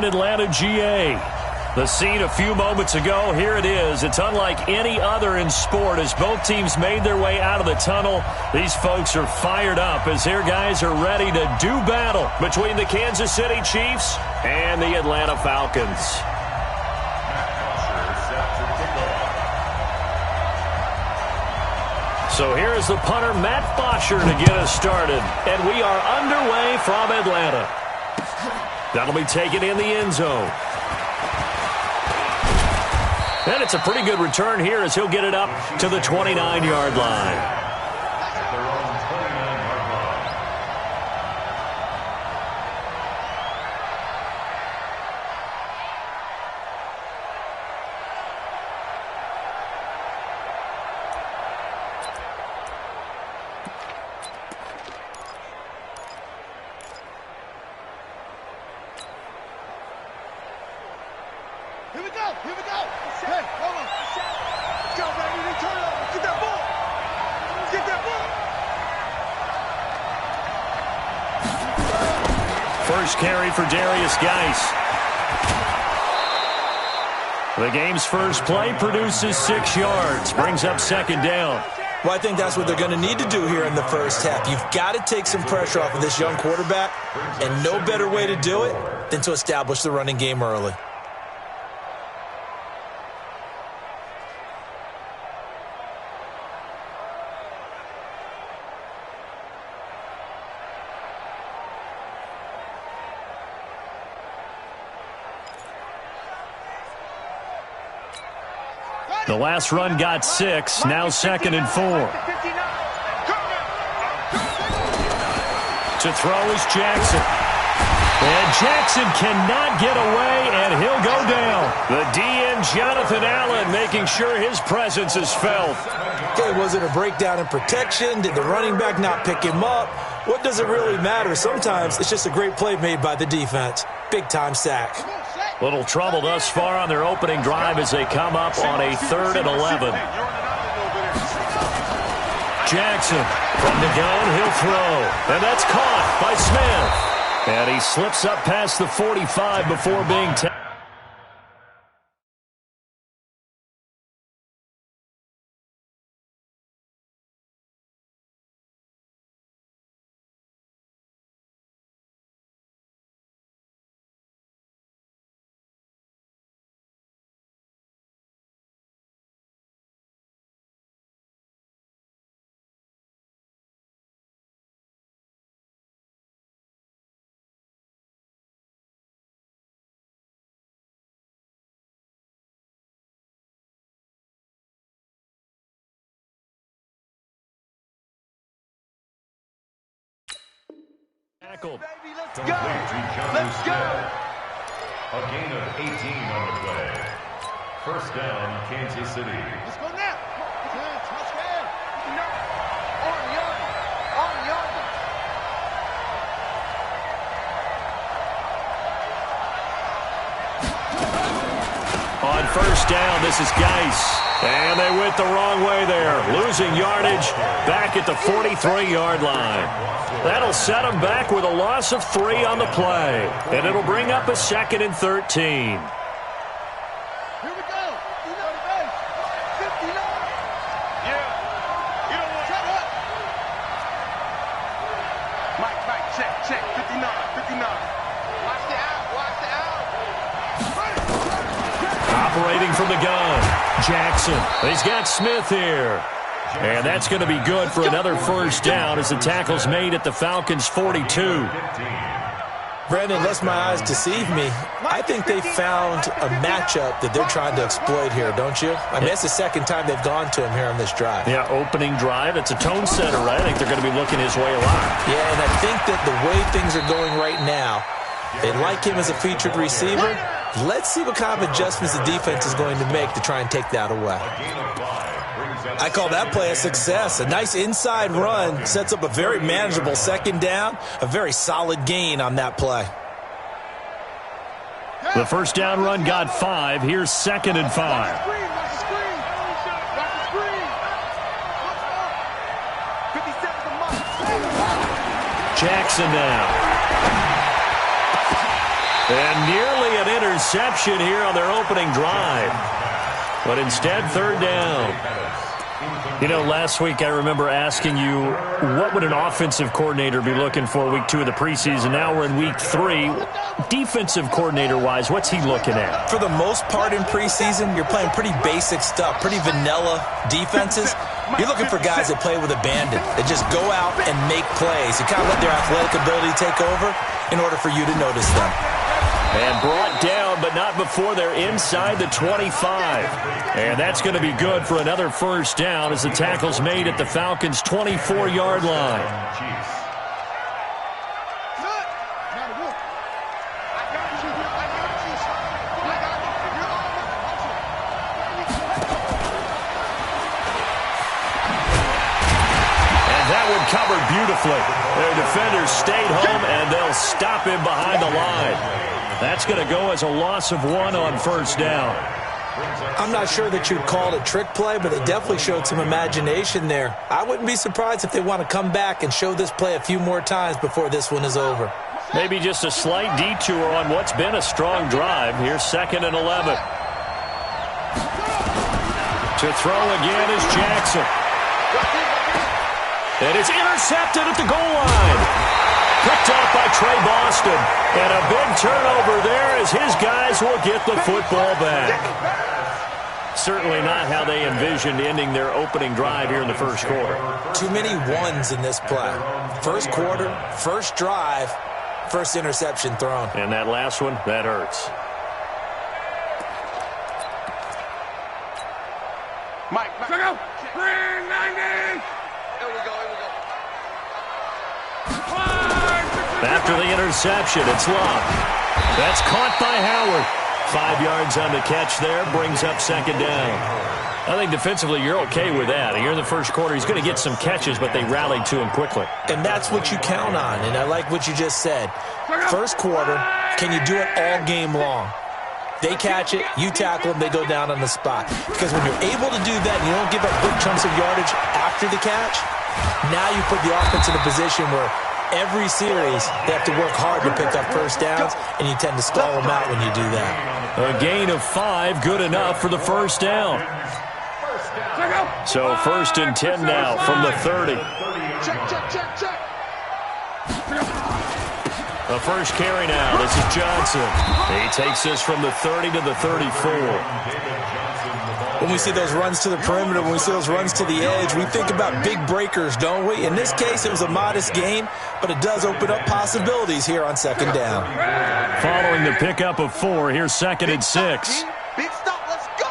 in Atlanta, GA. The scene a few moments ago, here it is. It's unlike any other in sport as both teams made their way out of the tunnel. These folks are fired up as their guys are ready to do battle between the Kansas City Chiefs and the Atlanta Falcons. So here is the punter, Matt Bosher, to get us started. And we are underway from Atlanta. That'll be taken in the end zone. And it's a pretty good return here as he'll get it up to the 29-yard line. Here we go. Hey, hold on. Let's go, baby. They turn it over. Get that ball. Get that ball. First carry for Darius Geis. The game's first play produces 6 yards. Brings up second down. Well, I think that's what they're going to need to do here in the first half. You've got to take some pressure off of this young quarterback, and no better way to do it than to establish the running game early. The last run got 6, now 2nd and 4. To throw is Jackson. And Jackson cannot get away, and he'll go down. The DN, Jonathan Allen, making sure his presence is felt. Okay, was it a breakdown in protection? Did the running back not pick him up? What does it really matter? Sometimes it's just a great play made by the defense. Big-time sack. Little trouble thus far on their opening drive as they come up on a 3rd and 11. Jackson from the gun, he'll throw. And that's caught by Smith. And he slips up past the 45 before being tackled. Let's go. Let's go. A gain of 18 on the play. First down, Kansas City. Let's go now. Touchdown. On yard. On first down, this is Geis. And they went the wrong way there. Losing yardage back at the 43-yard line. That'll set them back with a loss of 3 on the play. And it'll bring up a 2nd and 13. Here we go. 59. Yeah. You don't want shut up. Mike, check. 59. Watch the out. Operating from the gun, Jackson. He's got Smith here. And that's going to be good for another first down as the tackle's made at the Falcons' 42. Brandon, lest my eyes deceive me, I think they found a matchup that they're trying to exploit here, don't you? I mean, it's the second time they've gone to him here on this drive. Yeah, opening drive. It's a tone setter, right? I think they're going to be looking his way a lot. Yeah, and I think that the way things are going right now, they like him as a featured receiver. Let's see what kind of adjustments the defense is going to make to try and take that away. I call that play a success. A nice inside run sets up a very manageable second down, a very solid gain on that play. The first down run got 5. Here's 2nd and 5. Jackson now. And nearly interception here on their opening drive. But instead, third down. You know, last week I remember asking you, what would an offensive coordinator be looking for week 2 of the preseason? Now we're in week 3. Defensive coordinator-wise, what's he looking at? For the most part in preseason, you're playing pretty basic stuff, pretty vanilla defenses. You're looking for guys that play with abandon, that just go out and make plays. You kind of let their athletic ability take over in order for you to notice them. And brought down, but not before they're inside the 25. And that's going to be good for another first down as the tackle's made at the Falcons' 24-yard line. Covered beautifully. Their defenders stayed home, and they'll stop him behind the line. That's going to go as a loss of 1 on first down. I'm not sure that you'd call it a trick play, but they definitely showed some imagination there. I wouldn't be surprised if they want to come back and show this play a few more times before this one is over. Maybe just a slight detour on what's been a strong drive. Here's 2nd and 11. To throw again is Jackson. And it's intercepted at the goal line. Picked off by Trey Boston. And a big turnover there as his guys will get the football back. Certainly not how they envisioned ending their opening drive here in the first quarter. Too many ones in this play. First quarter, first drive, first interception thrown. And that last one, that hurts. Mike, check out. Bring 90. Here we go. After the interception, it's Love. That's caught by Howard. 5 yards on the catch there, brings up 2nd down. I think defensively you're okay with that. Here in the first quarter, he's going to get some catches, but they rallied to him quickly. And that's what you count on, and I like what you just said. First quarter, can you do it all game long? They catch it, you tackle them, they go down on the spot. Because when you're able to do that and you don't give up big chunks of yardage after the catch, now you put the offense in a position where every series they have to work hard to pick up first downs, and you tend to stall them out when you do that. A gain of 5, good enough for the first down. So 1st and 10 now from the 30. Check. The first carry now. This is Johnson. He takes this from the 30 to the 34. When we see those runs to the perimeter, when we see those runs to the edge, we think about big breakers, don't we? In this case, it was a modest gain, but it does open up possibilities here on 2nd down. Following the pickup of 4, here's 2nd and 6. Big stop, let's go.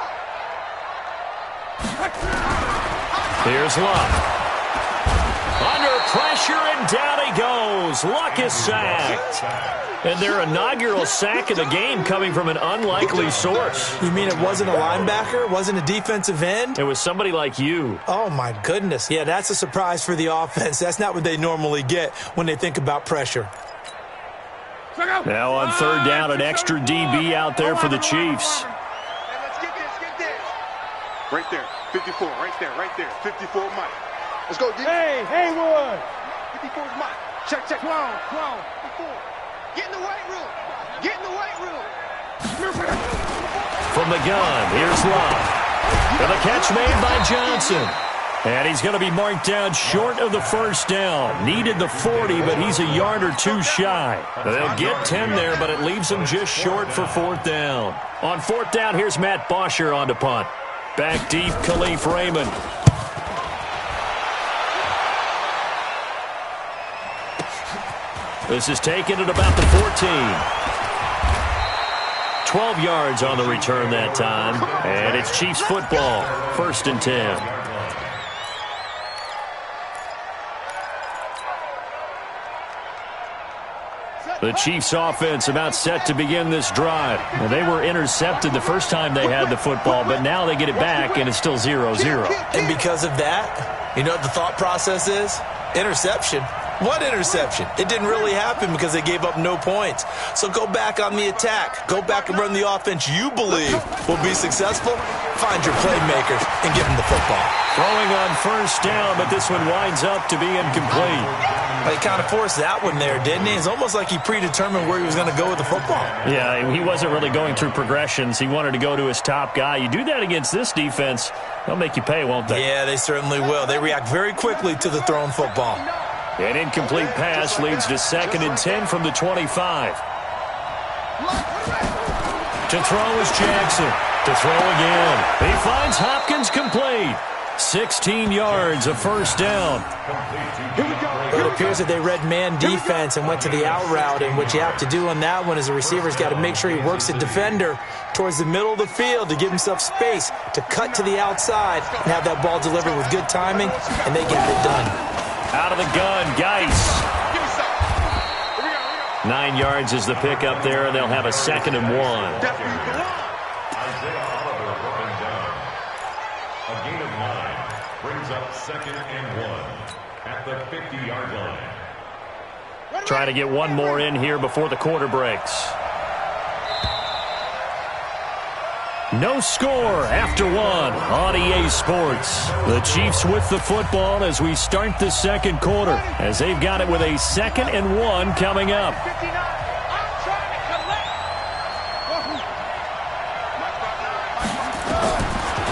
Here's Luck. Under pressure, and down he goes. Luck is sacked. And their inaugural sack of the game coming from an unlikely source. You mean it wasn't a linebacker? It wasn't a defensive end? It was somebody like you. Oh, my goodness. Yeah, that's a surprise for the offense. That's not what they normally get when they think about pressure. Now on 3rd down, an extra DB out there for the Chiefs. Hey, let's get this. Right there, 54, right there. 54 Mike. Let's go, D. Hey, Haywood. 54 is Mike. Check. 12. 54. Get in the weight room. From the gun, here's Love. And the catch made by Johnson. And he's going to be marked down short of the first down. Needed the 40, but he's a yard or 2 shy. They'll get 10 there, but it leaves them just short for 4th down. On 4th down, here's Matt Bosher on to punt. Back deep, Khalif Raymond. This is taken at about the 14. 12 yards on the return that time. And it's Chiefs football. 1st and 10. The Chiefs offense about set to begin this drive. Now, they were intercepted the first time they had the football, but now they get it back, and it's still 0-0. And because of that, you know what the thought process is? Interception. What interception? It didn't really happen because they gave up no points. So go back on the attack. Go back and run the offense you believe will be successful. Find your playmakers and give them the football. Throwing on 1st down, but this one winds up to be incomplete. But he kind of forced that one there, didn't he? It's almost like he predetermined where he was going to go with the football. Yeah, he wasn't really going through progressions. He wanted to go to his top guy. You do that against this defense, they'll make you pay, won't they? Yeah, they certainly will. They react very quickly to the thrown football. An incomplete pass leads to 2nd and 10 from the 25. To throw is Jackson. To throw again. He finds Hopkins complete. 16 yards, a first down. Well, it appears that they read man defense and went to the out route, and what you have to do on that one is the receiver's got to make sure he works the defender towards the middle of the field to give himself space to cut to the outside and have that ball delivered with good timing, and they got it done. Out of the gun, Geis. 9 yards is the pickup there, and they'll have a 2nd and 1. Up 2nd and 1 at the 50-yard line. Trying to get one more in here before the quarter breaks. No score after 1 on EA Sports. The Chiefs with the football as we start the 2nd quarter, as they've got it with a 2nd and 1 coming up.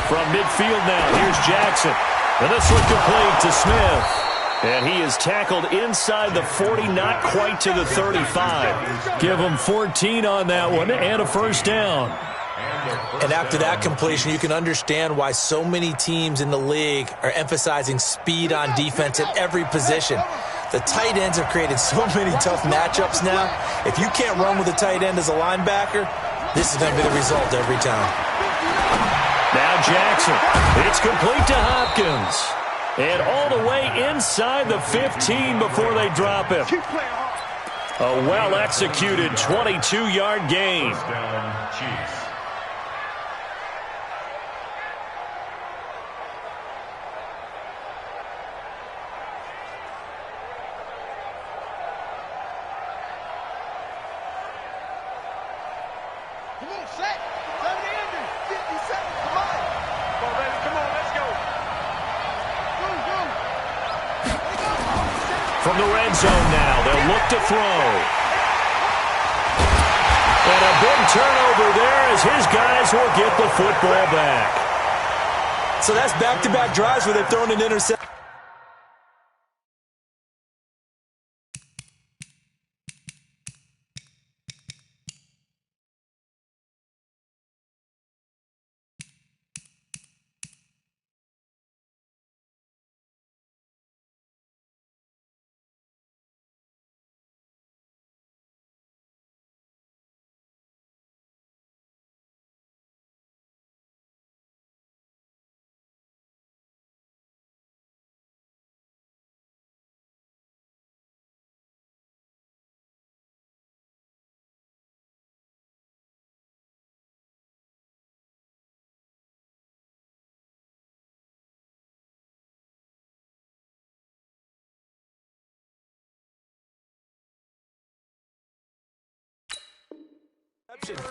From midfield now, here's Jackson. And this one complete to Smith. And he is tackled inside the 40, not quite to the 35. Give him 14 on that one and a first down. And after that completion, you can understand why so many teams in the league are emphasizing speed on defense at every position. The tight ends have created so many tough matchups now. If you can't run with a tight end as a linebacker, this is going to be the result every time. Now Jackson. It's complete to Hopkins. And all the way inside the 15 before they drop him. A well-executed 22-yard gain. First down, Chiefs. Come on, set. 50 seconds. Come on. Come on, baby. Come on. Let's go. From the red zone now, they'll look to throw. And a big turnover there as his guys will get the football back. So that's back-to-back drives where they've thrown an interception.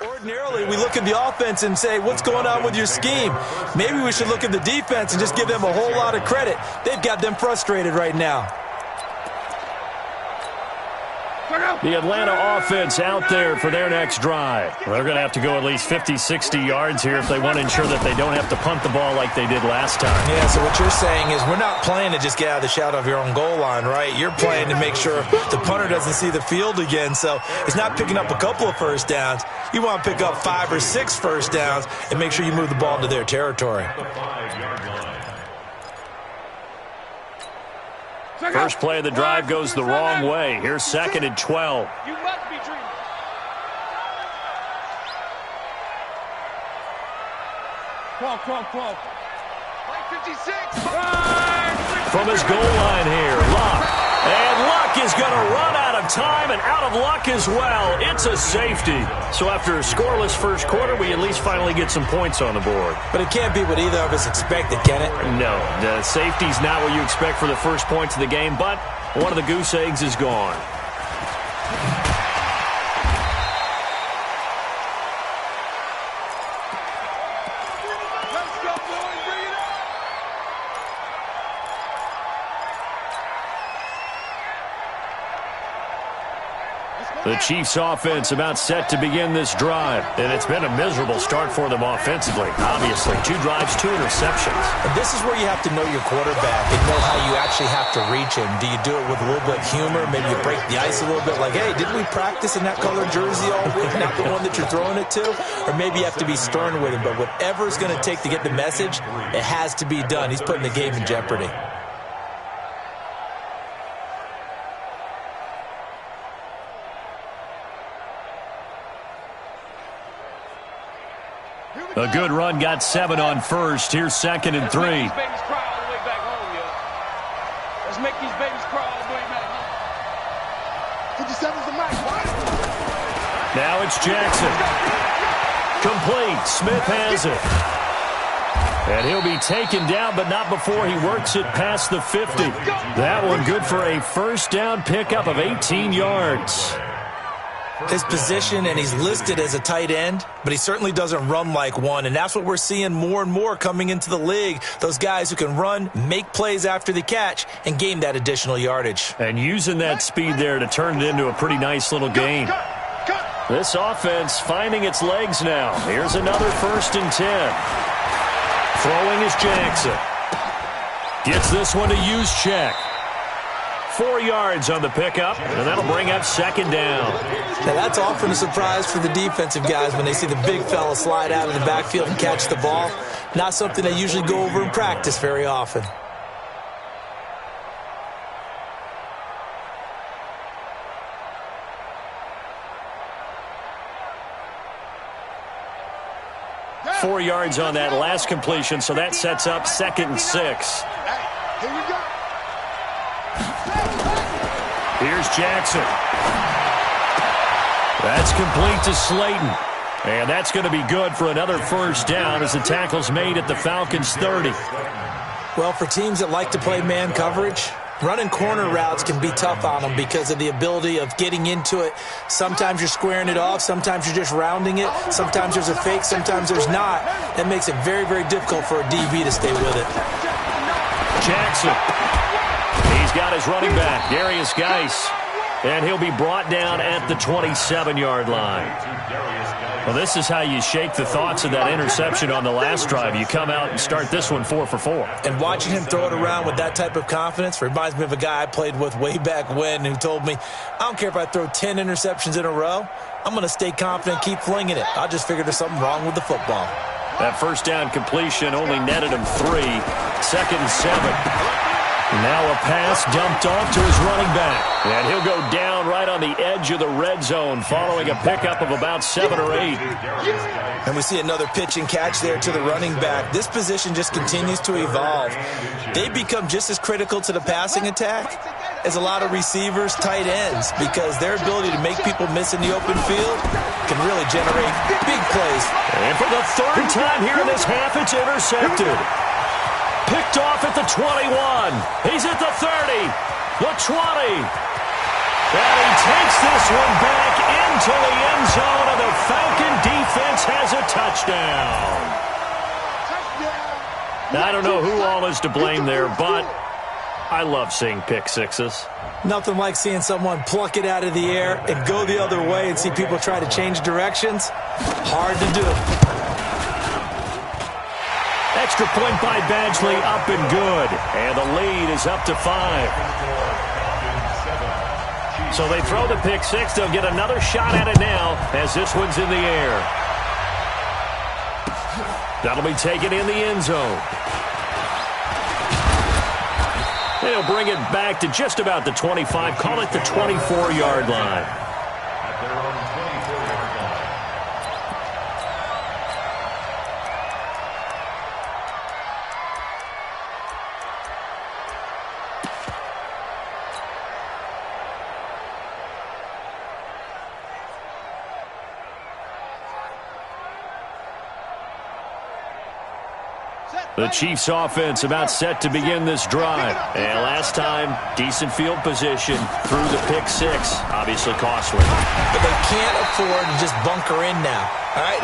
Ordinarily, we look at the offense and say, what's going on with your scheme? Maybe we should look at the defense and just give them a whole lot of credit. They've got them frustrated right now. The Atlanta offense out there for their next drive. They're going to have to go at least 50, 60 yards here if they want to ensure that they don't have to punt the ball like they did last time. Yeah, so what you're saying is we're not playing to just get out of the shadow of your own goal line, right? You're playing to make sure the punter doesn't see the field again. So it's not picking up a couple of first downs. You want to pick up 5 or 6 first downs and make sure you move the ball into their territory. First play of the drive goes the wrong way. Here's 2nd and 12. You must be dreaming. Crawl. Like 56. From his goal line here, Luck. And Luck is going to run out of time and out of luck as well. It's a safety. So after a scoreless first quarter, we at least finally get some points on the board. But it can't be what either of us expected, can it? No, the safety's not what you expect for the first points of the game, but one of the goose eggs is gone. The Chiefs offense about set to begin this drive. And it's been a miserable start for them offensively. Obviously, 2 drives, 2 interceptions. And this is where you have to know your quarterback and know how you actually have to reach him. Do you do it with a little bit of humor? Maybe you break the ice a little bit like, hey, didn't we practice in that colored jersey all week, not the one that you're throwing it to? Or maybe you have to be stern with him. But whatever it's going to take to get the message, it has to be done. He's putting the game in jeopardy. A good run got 7 on first. Here's 2nd and 3. Let's make these babies crawl all the way back home. 57's the max. Now it's Jackson. Complete. Smith has it. And he'll be taken down, but not before he works it past the 50. That one good for a first down pickup of 18 yards. His position, and he's listed as a tight end, but he certainly doesn't run like one, and that's what we're seeing more and more coming into the league. Those guys who can run, make plays after the catch, and gain that additional yardage. And using that speed there to turn it into a pretty nice little game. This offense finding its legs now. Here's another 1st and 10. Throwing is Jackson. Gets this one to use check. 4 yards on the pickup, and that'll bring up 2nd down. Now that's often a surprise for the defensive guys when they see the big fella slide out of the backfield and catch the ball. Not something they usually go over in practice very often. Yeah. 4 yards on that last completion, so that sets up 2nd and 6. Here we go. Here's Jackson. That's complete to Slayton. And that's going to be good for another first down as the tackle's made at the Falcons' 30. Well, for teams that like to play man coverage, running corner routes can be tough on them because of the ability of getting into it. Sometimes you're squaring it off. Sometimes you're just rounding it. Sometimes there's a fake. Sometimes there's not. That makes it very, very difficult for a DB to stay with it. Jackson. He's got his running back, Darius Geis. And he'll be brought down at the 27-yard line. Well, this is how you shake the thoughts of that interception on the last drive. You come out and start this one 4 for 4. And watching him throw it around with that type of confidence reminds me of a guy I played with way back when who told me, I don't care if I throw 10 interceptions in a row. I'm going to stay confident and keep flinging it. I just figured there's something wrong with the football. That first down completion only netted him 3. 2nd and 7. Now a pass dumped off to his running back. And he'll go down right on the edge of the red zone following a pickup of about 7 or 8. And we see another pitch and catch there to the running back. This position just continues to evolve. They become just as critical to the passing attack as a lot of receivers, tight ends, because their ability to make people miss in the open field can really generate big plays. And for the 3rd time here in this half, it's intercepted. Picked off at the 21. He's at the 30. The 20. And he takes this one back into the end zone, and the Falcon defense has a touchdown. I don't know who all is to blame there, but I love seeing pick sixes. Nothing like seeing someone pluck it out of the air and go the other way and see people try to change directions. Hard to do. Extra point by Badgley, up and good. And the lead is up to 5. So they throw the pick six. They'll get another shot at it now as this one's in the air. That'll be taken in the end zone. They'll bring it back to just about the 25. Call it the 24-yard line. At their own 24-yard line. The Chiefs offense about set to begin this drive. And last time, decent field position through the pick six. Obviously costly. But they can't afford to just bunker in now. All right,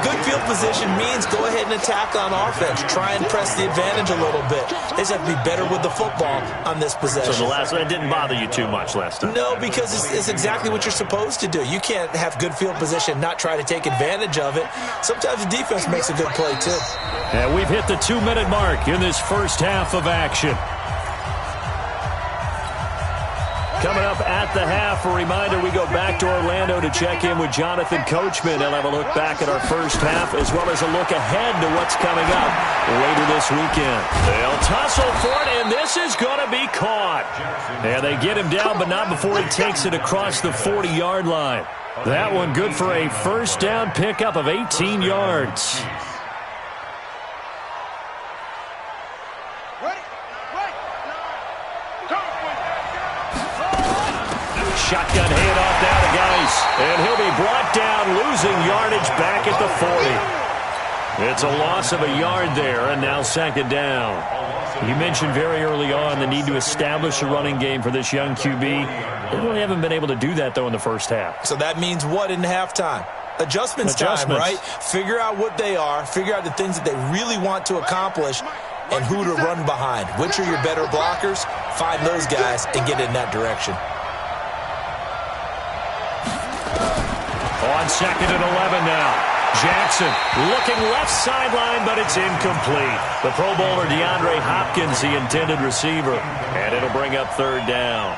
good field position means go ahead and attack on offense. Try and press the advantage a little bit. They just have to be better with the football on this possession. So the last one didn't bother you too much last time? No, because it's exactly what you're supposed to do. You can't have good field position and not try to take advantage of it. Sometimes the defense makes a good play, too. And we've hit the 2-minute mark in this first half of action. Coming up at the half, a reminder, we go back to Orlando to check in with Jonathan Coachman. He'll have a look back at our first half as well as a look ahead to what's coming up later this weekend. They'll tussle for it, and this is going to be caught. And they get him down, but not before he takes it across the 40-yard line. That one good for a first down pickup of 18 yards. Shotgun handoff now to Geis. And he'll be brought down, losing yardage back at the 40. It's a loss of a yard there, and now second down. You mentioned very early on the need to establish a running game for this young QB. They really haven't been able to do that, though, in the first half. So that means what in halftime? Adjustments time, right? Figure out what they are, figure out the things that they really want to accomplish, and who to run behind. Which are your better blockers? Find those guys and get in that direction. On second and 11 now. Jackson looking left sideline, but it's incomplete. The Pro Bowler DeAndre Hopkins, the intended receiver, and it'll bring up third down.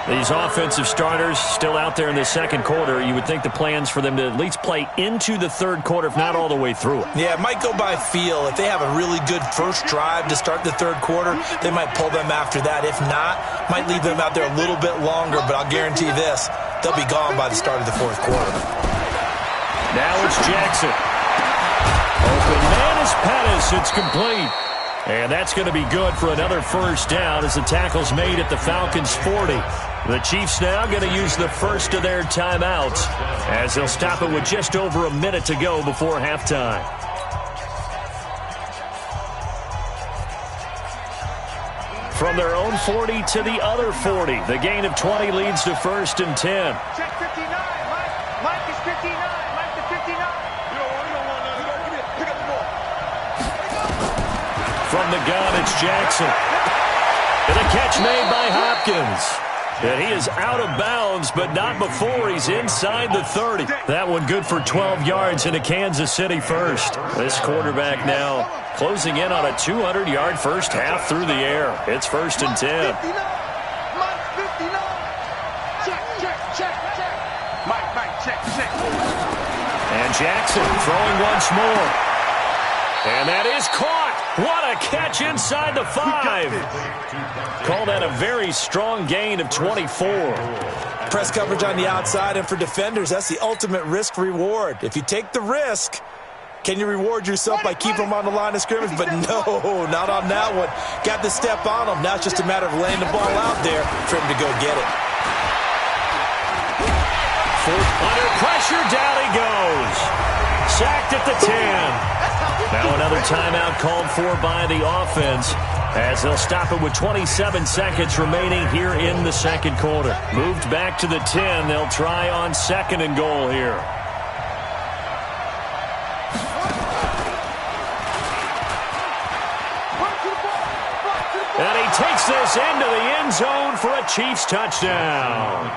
These offensive starters still out there in the second quarter. You would think the plans for them to at least play into the third quarter, if not all the way through it. Yeah, it might go by feel. If they have a really good first drive to start the third quarter, they might pull them after that. If not, might leave them out there a little bit longer, but I'll guarantee this, they'll be gone by the start of the fourth quarter. Now it's Jackson. Open man is Pettis. It's complete. And that's going to be good for another first down as the tackle's made at the Falcons' 40. The Chiefs now going to use the first of their timeouts as they'll stop it with just over a minute to go before halftime. From their own 40 to the other 40. The gain of 20 leads to first and 10. Check 59. Mike is 59. Mike to 59. You don't want none. Pick up the ball. From the gun, it's Jackson. And a catch made by Hopkins. And he is out of bounds, but not before he's inside the 30. That one good for 12 yards into Kansas City first. This quarterback now closing in on a 200-yard first half through the air. It's first and 10. Mike 59. Check. Mike, check. And Jackson throwing once more. And that is caught. What a catch inside the 5. Call that a very strong gain of 24. Press coverage on the outside, and for defenders, that's the ultimate risk-reward. If you take the risk, can you reward yourself by keeping them on the line of scrimmage? But no, not on that one. Got the step on them. Now it's just a matter of laying the ball out there for him to go get it. Under pressure, down he goes. Sacked at the 10. Now another timeout called for by the offense as they'll stop it with 27 seconds remaining here in the second quarter. Moved back to the 10. They'll try on second and goal here. And he takes this into the end zone for a Chiefs touchdown.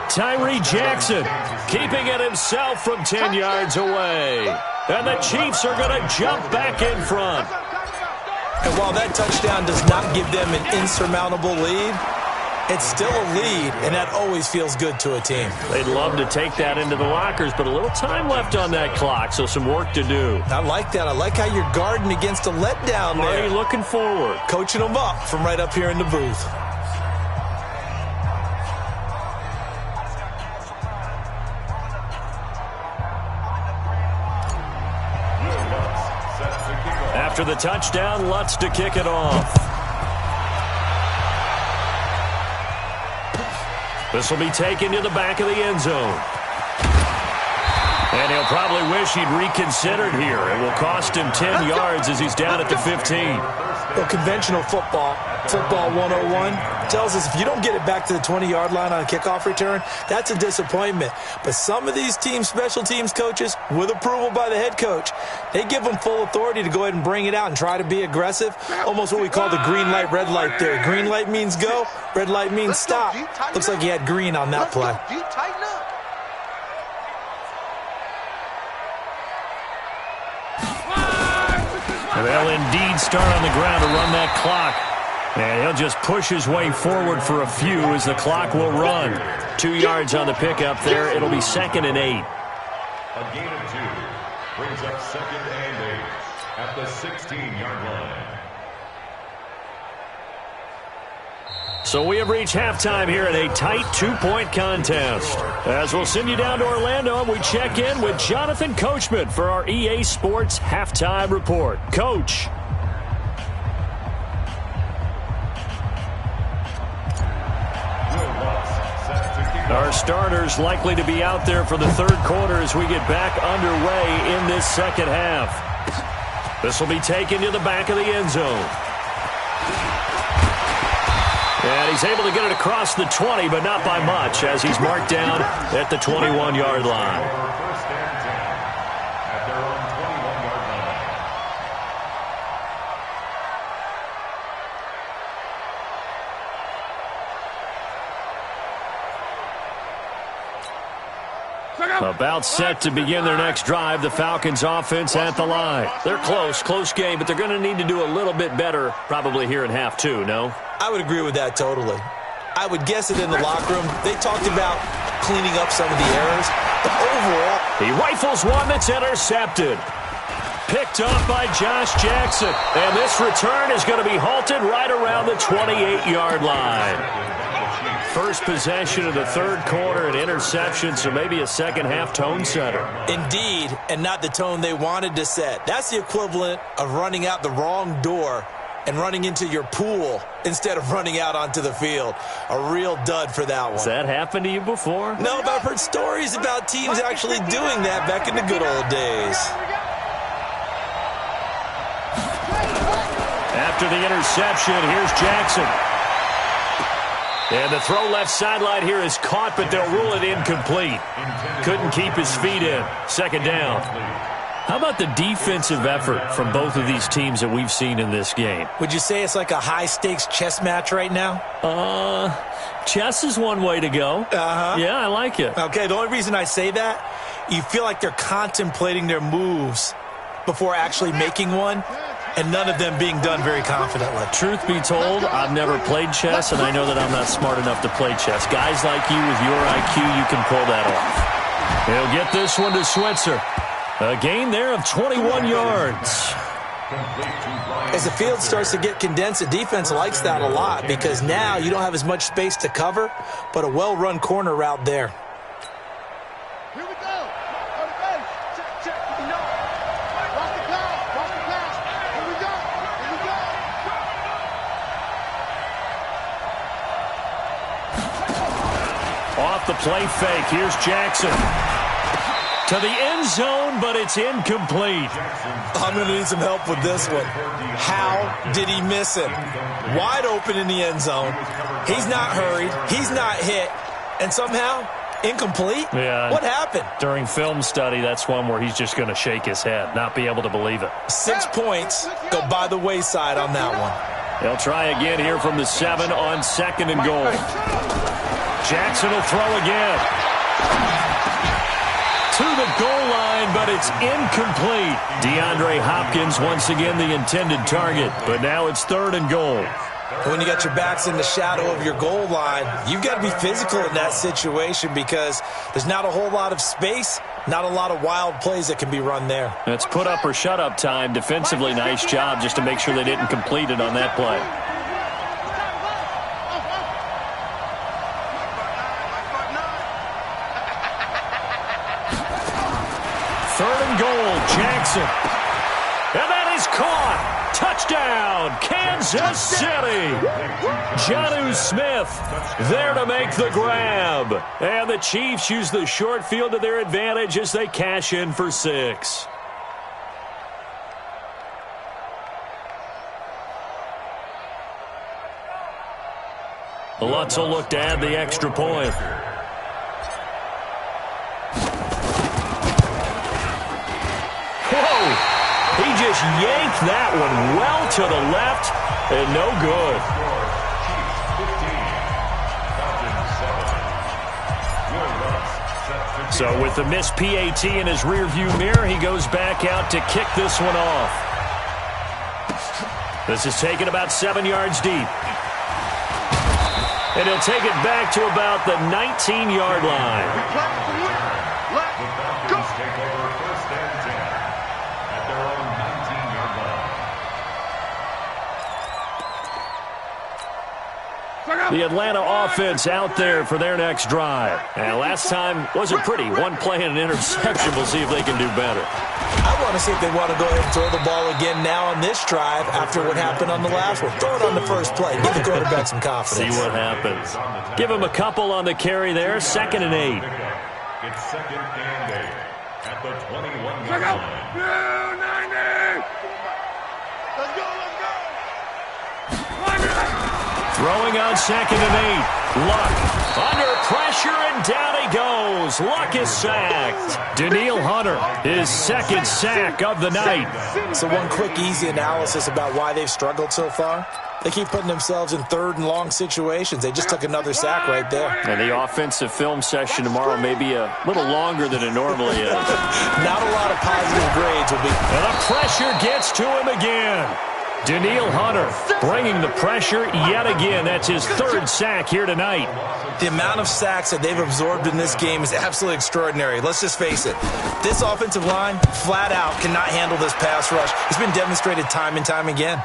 Tyree Jackson keeping it himself from 10 yards away. And the Chiefs are going to jump back in front. And while that touchdown does not give them an insurmountable lead, it's still a lead, and that always feels good to a team. They'd love to take that into the lockers, but a little time left on that clock, so some work to do. I like that. I like how you're guarding against a letdown there. Marty looking forward. Coaching them up from right up here in the booth. After the touchdown, Lutz to kick it off. This will be taken to the back of the end zone. And he'll probably wish he'd reconsidered here. It will cost him 10 yards as he's down at the 15. Well, conventional football 101, tells us if you don't get it back to the 20-yard line on a kickoff return, that's a disappointment. But some of these special teams coaches, with approval by the head coach, they give them full authority to go ahead and bring it out and try to be aggressive. Almost what we call the green light, red light theory. Green light means go, red light means stop. Looks like he had green on that play. They'll indeed start on the ground to run that clock. And he'll just push his way forward for a few as the clock will run. 2 yards on the pickup there. It'll be 2nd and 8. A gain of 2 brings up 2nd and 8 at the 16-yard line. So we have reached halftime here in a tight 2-point contest. As we'll send you down to Orlando, and we check in with Jonathan Coachman for our EA Sports Halftime Report. Coach. Our starters likely to be out there for the third quarter as we get back underway in this second half. This will be taken to the back of the end zone. And he's able to get it across the 20, but not by much, as he's marked down at the 21-yard line. First and 10 at their own 21-yard line. About set to begin their next drive, the Falcons offense at the line. They're close game, but they're going to need to do a little bit better probably here in half 2, no? I would agree with that totally. I would guess it in the locker room. They talked about cleaning up some of the errors, but overall, he rifles one that's intercepted. Picked up by Josh Jackson. And this return is going to be halted right around the 28-yard line. First possession of the third quarter, an interception, so maybe a second-half tone setter. Indeed, and not the tone they wanted to set. That's the equivalent of running out the wrong door and running into your pool instead of running out onto the field. A real dud for that one. Has that happened to you before? No, but I've heard stories about teams actually doing that back in the good old days. After the interception, here's Jackson. And the throw left sideline here is caught, but they'll rule it incomplete. Couldn't keep his feet in. Second down. How about the defensive effort from both of these teams that we've seen in this game? Would you say it's like a high-stakes chess match right now? Chess is one way to go. Yeah, I like it. Okay, the only reason I say that, you feel like they're contemplating their moves before actually making one, and none of them being done very confidently. Truth be told, I've never played chess, and I know that I'm not smart enough to play chess. Guys like you with your IQ, you can pull that off. He'll get this one to Switzer. A gain there of 21 yards. As the field starts to get condensed, the defense likes that a lot because now you don't have as much space to cover, but a well-run corner route there. Here we go. On the base. Check. No. Watch the pass. Here we go. Off the play fake. Here's Jackson. To the end zone, but it's incomplete. I'm going to need some help with this one. How did he miss him? Wide open in the end zone. He's not hurried. He's not hit. And somehow, incomplete? Yeah. What happened? During film study, that's one where he's just going to shake his head, not be able to believe it. 6 points go by the wayside on that one. They'll try again here from the 7 on 2nd and goal. Jackson will throw again. To the goal line, but it's incomplete. DeAndre Hopkins once again the intended target, but now it's 3rd and goal. When you got your backs in the shadow of your goal line, you've got to be physical in that situation because there's not a whole lot of space, not a lot of wild plays that can be run there. It's put up or shut up time. Defensively, nice job just to make sure they didn't complete it on that play. Jackson. And that is caught. Touchdown, Kansas City. Jonnu Smith there to make the grab. And the Chiefs use the short field to their advantage as they cash in for 6. The Lutz will look to add the extra point. Whoa! He just yanked that one well to the left and no good. So with the missed PAT in his rearview mirror, he goes back out to kick this one off. This is taken about 7 yards deep. And he'll take it back to about the 19-yard line. The Falcons take over first and 10 at their own 19-yard line. The Atlanta offense out there for their next drive. And last time wasn't pretty. One play and an interception. We'll see if they can do better. I want to see if they want to go ahead and throw the ball again now on this drive after what happened on the last one. Throw it on the first play. Give the quarterback some confidence. See what happens. Give him a couple on the carry there. 2nd and 8. It's 2nd and 8 at the 21-yard line. Let's go, let's go. Throwing on 2nd and 8. Luck under pressure, and down he goes. Luck is sacked. Danielle Hunter, his 2nd sack of the night. So one quick, easy analysis about why they've struggled so far. They keep putting themselves in 3rd and long situations. They just took another sack right there. And the offensive film session tomorrow may be a little longer than it normally is. Not a lot of positive grades will be. And the pressure gets to him again. Danielle Hunter bringing the pressure yet again. That's his 3rd sack here tonight. The amount of sacks that they've absorbed in this game is absolutely extraordinary. Let's just face it. This offensive line, flat out, cannot handle this pass rush. It's been demonstrated time and time again.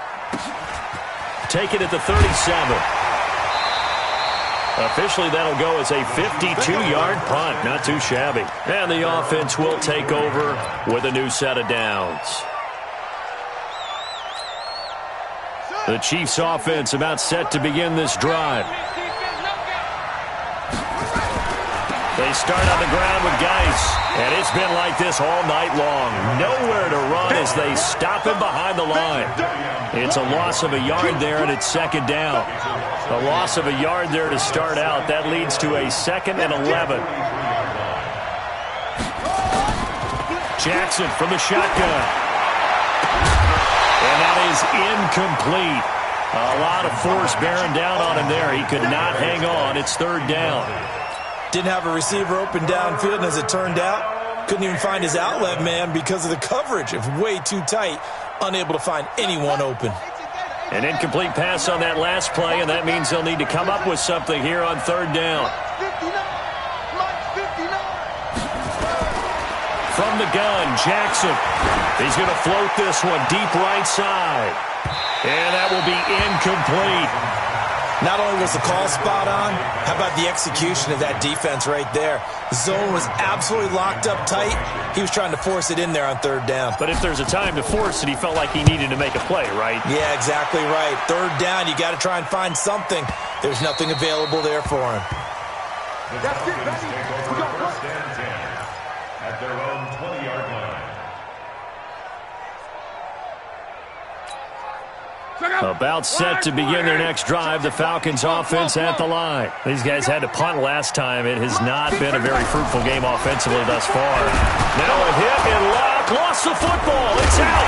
Take it at the 37. Officially, that'll go as a 52-yard punt. Not too shabby. And the offense will take over with a new set of downs. The Chiefs' offense about set to begin this drive. They start on the ground with Geis, and it's been like this all night long. Nowhere to run as they stop him behind the line. It's a loss of a yard there, and it's 2nd down. A loss of a yard there to start out. That leads to a 2nd and 11. Jackson from the shotgun. And that is incomplete. A lot of force bearing down on him there. He could not hang on. It's 3rd down. Didn't have a receiver open downfield, and as it turned out, couldn't even find his outlet man because of the coverage. It's way too tight. Unable to find anyone open. An incomplete pass on that last play, and that means they'll need to come up with something here on 3rd down. From the gun, Jackson. He's going to float this one deep right side. And that will be incomplete. Not only was the call spot on, how about the execution of that defense right there? The zone was absolutely locked up tight. He was trying to force it in there on 3rd down. But if there's a time to force it, he felt like he needed to make a play, right? Yeah, exactly right. 3rd down, you got to try and find something. There's nothing available there for him. That's it, baby. We got first and 10 at their own 20-yard line. About set to begin their next drive, the Falcons offense at the line. These guys had to punt last time. It has not been a very fruitful game offensively thus far. Now a hit and Luck lost the football. It's out.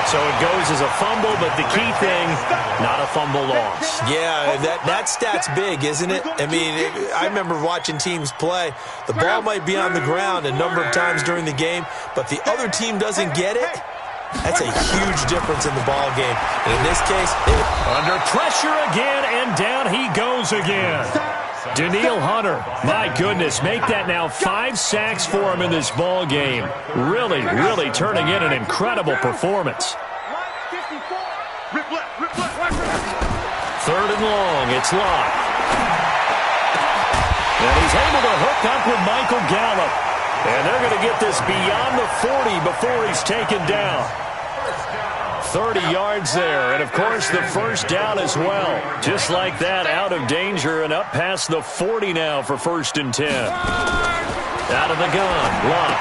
So it goes as a fumble, but the key thing, not a fumble loss. Yeah, that stat's big, isn't it? I mean, I remember watching teams play. The ball might be on the ground a number of times during the game, but the other team doesn't get it. That's a huge difference in the ball game. And in this case, under pressure again, and down he goes again. Danielle Hunter, my goodness, make that now 5 sacks for him in this ball game. Really, really turning in an incredible performance. 3rd and long, it's Locke. And he's able to hook up with Michael Gallup. And they're going to get this beyond the 40 before he's taken down. 30 yards there, and of course the first down as well. Just like that, out of danger and up past the 40 now for 1st and 10. Out of the gun, Locke.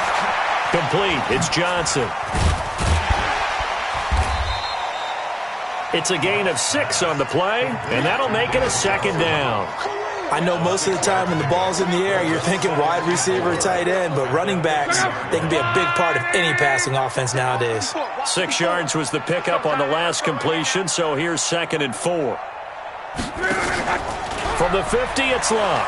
Complete, it's Johnson. It's a gain of 6 on the play, and that'll make it a second down. I know most of the time when the ball's in the air, you're thinking wide receiver, tight end, but running backs, they can be a big part of any passing offense nowadays. 6 yards was the pickup on the last completion, so here's 2nd and 4. From the 50, it's Luck.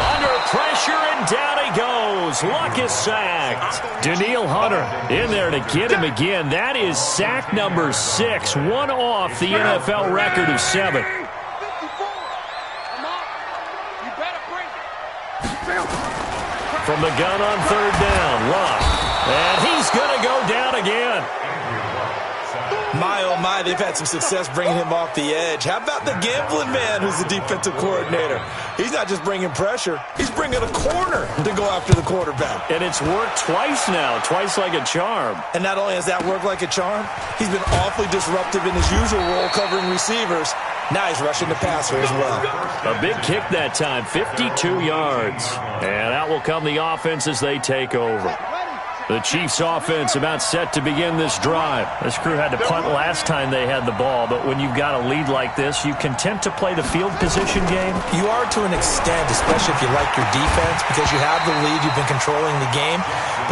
Under pressure, and down he goes. Luck is sacked. Danielle Hunter in there to get him again. That is sack number 6, one off the NFL record of 7. From the gun on 3rd down, Luck. And he's going to go down again. My, oh my, they've had some success bringing him off the edge. How about the gambling man who's the defensive coordinator? He's not just bringing pressure. He's bringing a corner to go after the quarterback. And it's worked twice now, twice like a charm. And not only has that worked like a charm, he's been awfully disruptive in his usual role covering receivers. Now he's rushing the passer as well. A big kick that time, 52 yards. And out will come the offense as they take over. The Chiefs offense about set to begin this drive. This crew had to punt last time they had the ball, but when you've got a lead like this, you content to play the field position game? You are to an extent, especially if you like your defense, because you have the lead, you've been controlling the game.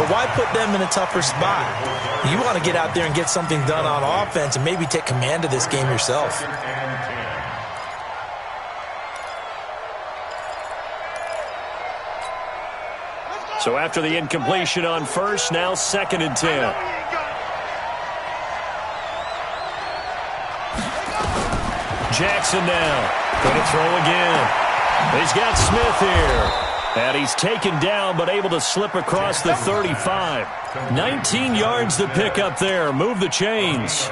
But why put them in a tougher spot? You want to get out there and get something done on offense and maybe take command of this game yourself. So after the incompletion on first, now 2nd and 10. Jackson now. Going to throw again. He's got Smith here. And he's taken down but able to slip across the 35. 19 yards to pick up there. Move the chains.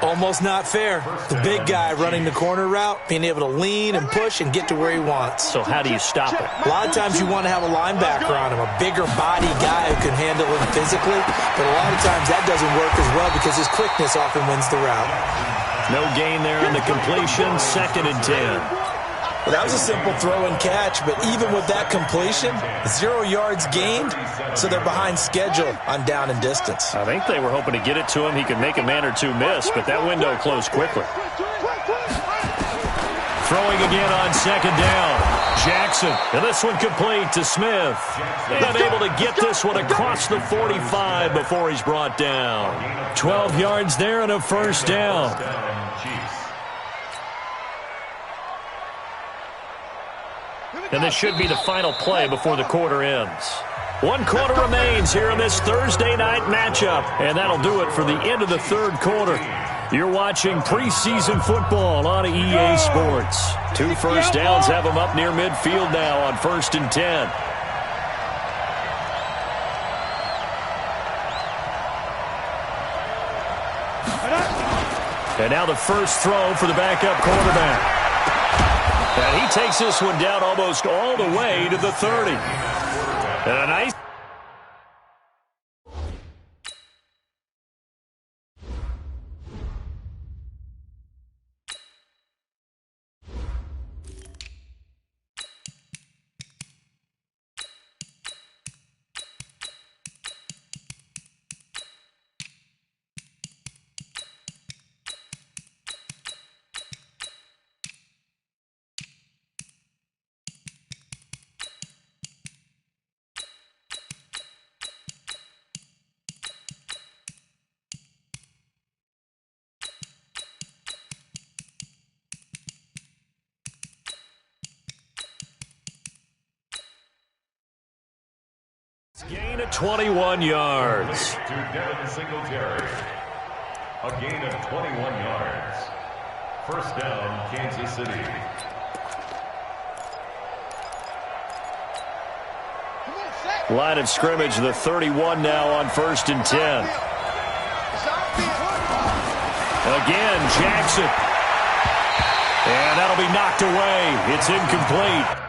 Almost not fair. The big guy running the corner route, being able to lean and push and get to where he wants. So how do you stop it? A lot of times you want to have a linebacker on him, a bigger body guy who can handle him physically. But a lot of times that doesn't work as well because his quickness often wins the route. No gain there in the completion. 2nd and 10. Well, that was a simple throw and catch, but even with that completion, 0 yards gained, so they're behind schedule on down and distance. I think they were hoping to get it to him. He could make a man or two miss, but that window closed quickly. Throwing again on 2nd down. Jackson, and this one complete to Smith. Unable to get this one across the 45 before he's brought down. 12 yards there and a first down. And this should be the final play before the quarter ends. 1 quarter remains here in this Thursday night matchup. And that'll do it for the end of the 3rd quarter. You're watching preseason football on EA Sports. 2 first downs have them up near midfield now on 1st and 10. And now the first throw for the backup quarterback. And he takes this one down almost all the way to the 30. And a nice... Gain of 21 yards. To Devin Singletary. A gain of 21 yards. First down, Kansas City. Line of scrimmage, the 31 now on 1st and 10. Again, Jackson. And that'll be knocked away. It's incomplete.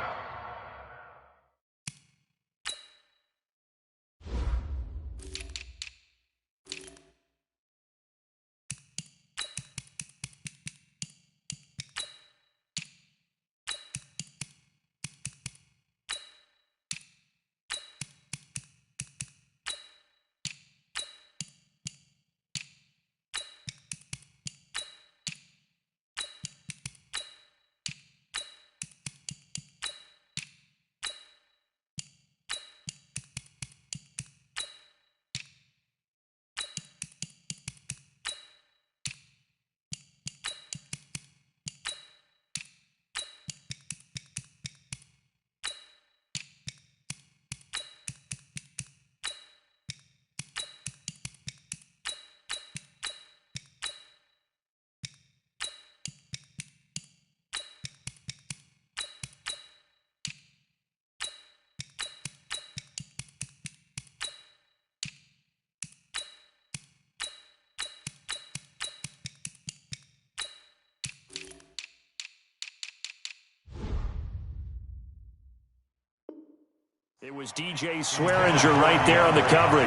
was DJ Swearinger right there on the coverage.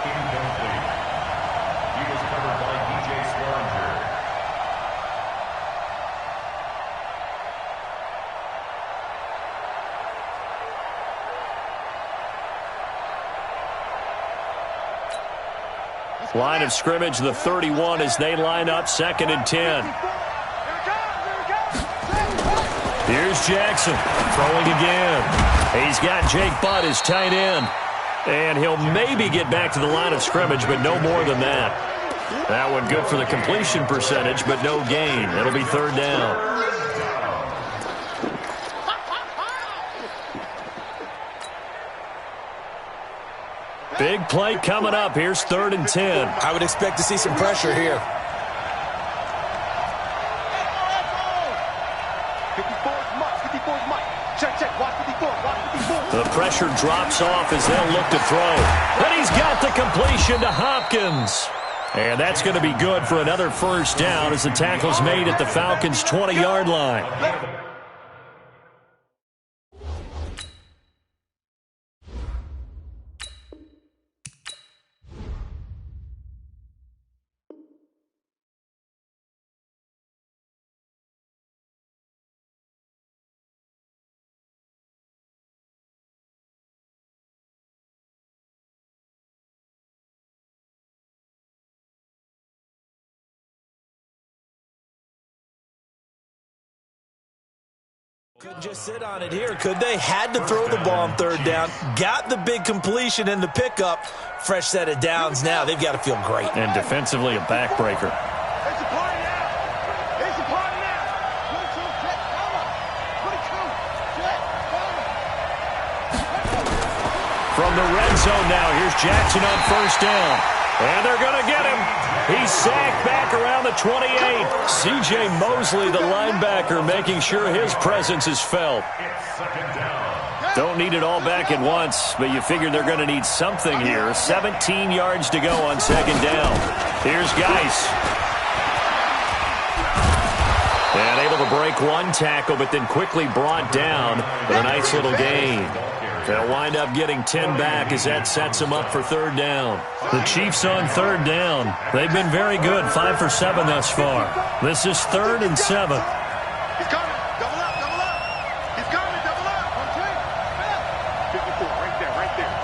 Incomplete. He was covered by DJ Swearinger. Line of scrimmage, the 31, as they line up 2nd and 10. Here's Jackson throwing again. He's got Jake Butt as tight end. And he'll maybe get back to the line of scrimmage, but no more than that. That one good for the completion percentage, but no gain. It'll be 3rd down. Big play coming up. Here's 3rd and 10. I would expect to see some pressure here. 54's Mike. 54's Mike. Check. Watch 54. Watch 54. The pressure drops off as they'll look to throw. And he's got the completion to Hopkins. And that's going to be good for another 1st down as the tackle's made at the Falcons' 20-yard line. Couldn't just sit on it here, could they? Had to throw the ball on 3rd down. Got the big completion and the pickup. Fresh set of downs now. They've got to feel great. And defensively, a backbreaker. It's a party now. It's a party now. 22, set, cover. 22, set, cover. From the red zone now, here's Jackson on 1st down. And they're going to get him. He's sacked back around the 28. C.J. Mosley, the linebacker, making sure his presence is felt. Don't need it all back at once, but you figure they're going to need something here. 17 yards to go on 2nd down. Here's Geis. And able to break one tackle, but then quickly brought down with a nice little gain. They'll wind up getting 10 back as that sets them up for 3rd down. The Chiefs on 3rd down. They've been very good, 5 for 7 thus far. This is 3rd and 7. He's coming. Double up. He's coming. Double up. 54, right there.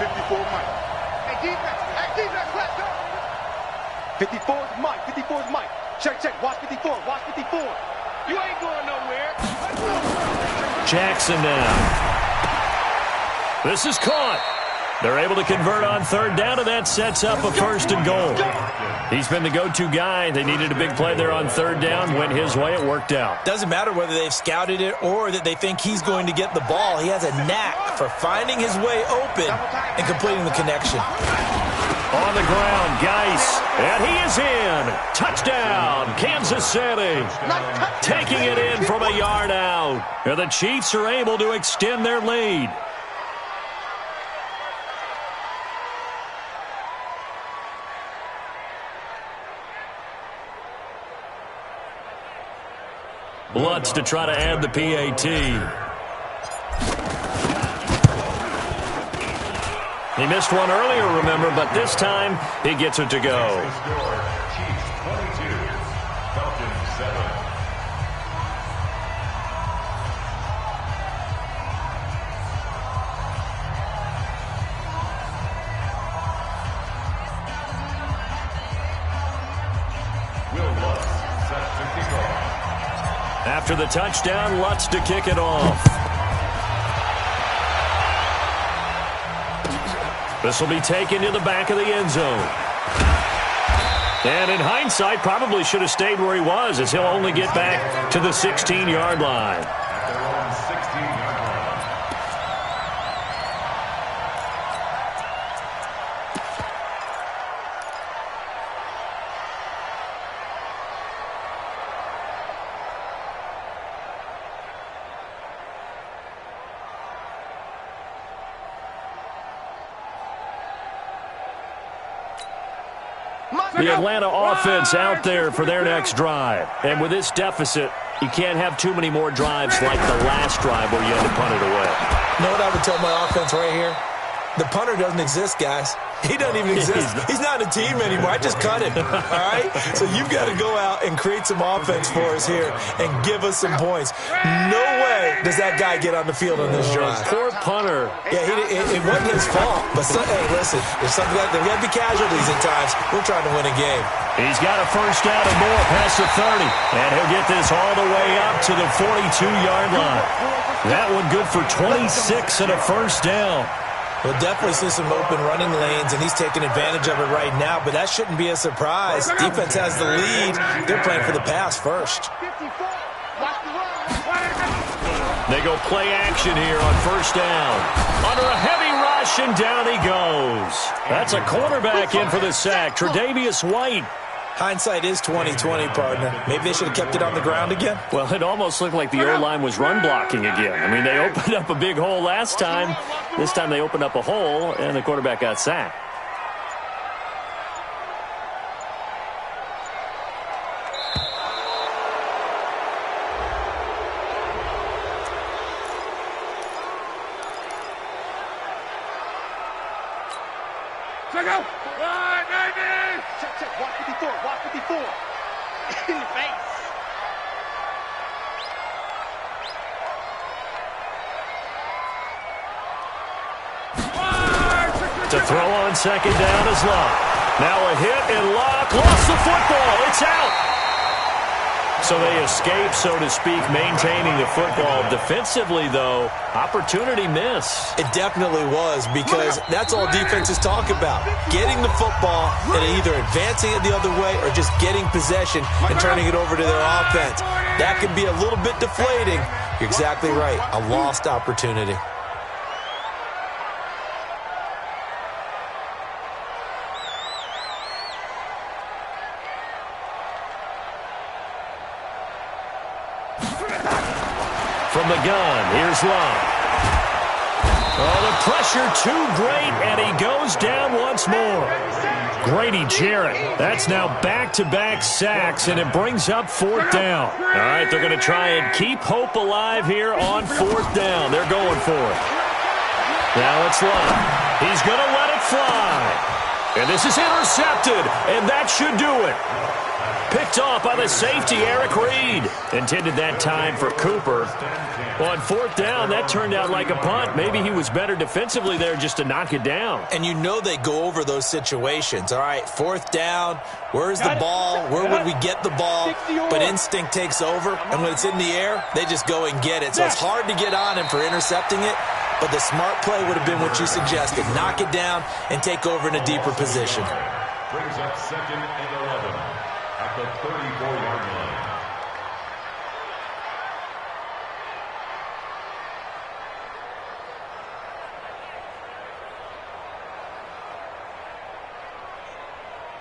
54, Mike. Hey, defense, let's go. 54's Mike. 54's Mike. Check. Watch 54. Watch 54. You ain't going nowhere. Jackson now. This is caught. They're able to convert on 3rd down, and that sets up a 1st and goal. He's been the go-to guy. They needed a big play there on 3rd down. Went his way. It worked out. Doesn't matter whether they've scouted it or that they think he's going to get the ball. He has a knack for finding his way open and completing the connection. On the ground, Geis. And he is in. Touchdown, Kansas City. Taking it in from a yard out. And the Chiefs are able to extend their lead. Lutz to try to add the PAT. He missed one earlier, remember, but this time he gets it to go. Chiefs 22, Falcons 7. Will Lutz set to kick off. After the touchdown, Lutz to kick it off. This will be taken to the back of the end zone. And in hindsight, probably should have stayed where he was, as he'll only get back to the 16-yard line. At their own 16-yard line. The Atlanta offense out there for their next drive. And with this deficit, You can't have too many more drives like the last drive where you had to punt it away. You know what I would tell my offense right here? The punter doesn't exist, guys. He doesn't even exist. He's not a team anymore. I just cut him, all right? So you've got to go out and create some offense for us here and give us some points. No way does that guy get on the field on this drive. Poor punter. Yeah, it wasn't his fault. But, hey, listen, there's something like there got to be casualties at times. We're trying to win a game. He's got a first down and more past the 30. And he'll get this all the way up to the 42-yard line. That one good for 26 and a first down. We'll definitely see some open running lanes, and he's taking advantage of it right now, but that shouldn't be a surprise. Defense has the lead. They're playing for the pass first. They go play action here on first down. Under a heavy rush, and down he goes. That's a cornerback in for the sack, Tre'Davious White. Hindsight is 20/20, partner. Maybe they should have kept it on the ground again. Well, it almost looked like the O-line was run blocking again. I mean, they opened up a big hole last time. This time they opened up a hole, and the quarterback got sacked. Check out. Check. Watch 54. Watch 54. In the face. To throw on second down is Luck. Now a hit, and Luck lost the football. It's out. So they escape, so to speak, maintaining the football. Defensively, though, opportunity miss. It definitely was, because that's all defenses talk about. Getting the football and either advancing it the other way or just getting possession and turning it over to their offense. That can be a little bit deflating. You're exactly right. A lost opportunity. From the gun, here's Love. Oh, the pressure too great, and he goes down once more. Grady Jarrett, that's now back-to-back sacks, and it brings up fourth down. All right, they're going to try and keep hope alive here on fourth down. They're going for it. Now it's Love. He's going to let it fly. And this is intercepted, and that should do it. Picked off by the safety, Eric Reed. Intended that time for Cooper. Well, on fourth down, that turned out like a punt. Maybe he was better defensively there just to knock it down. And you know they go over those situations. All right, fourth down, where's the ball? Where would we get the ball? But instinct takes over, and when it's in the air, they just go and get it. So it's hard to get on him for intercepting it, but the smart play would have been what you suggested. Knock it down and take over in a deeper position. Brings up second and 11 at the 34-yard line.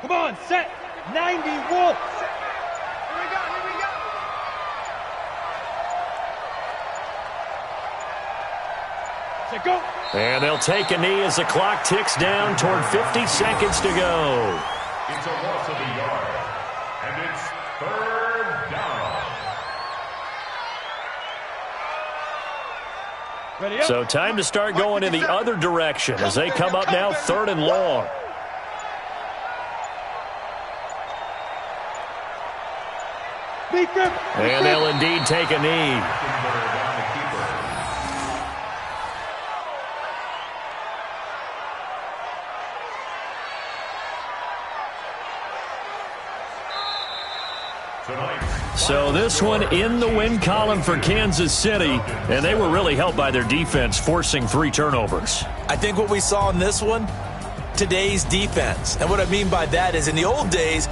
Come on, set. 90, Wolf. Here we go. Set, go. And they'll take a knee as the clock ticks down toward 50 seconds to go. It's a loss of a yard, and it's third down. Ready up. So time to start going in the other direction as they come up now third and long. And they'll indeed take a knee. So this one in the win column for Kansas City, and they were really helped by their defense, forcing 3 turnovers. I think what we saw in this one, today's defense. And what I mean by that is in the old days,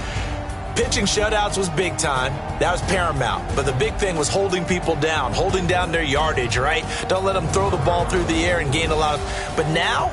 pitching shutouts was big time. That was paramount. But the big thing was holding people down, holding down their yardage, right? Don't let them throw the ball through the air and gain a lot of... But now...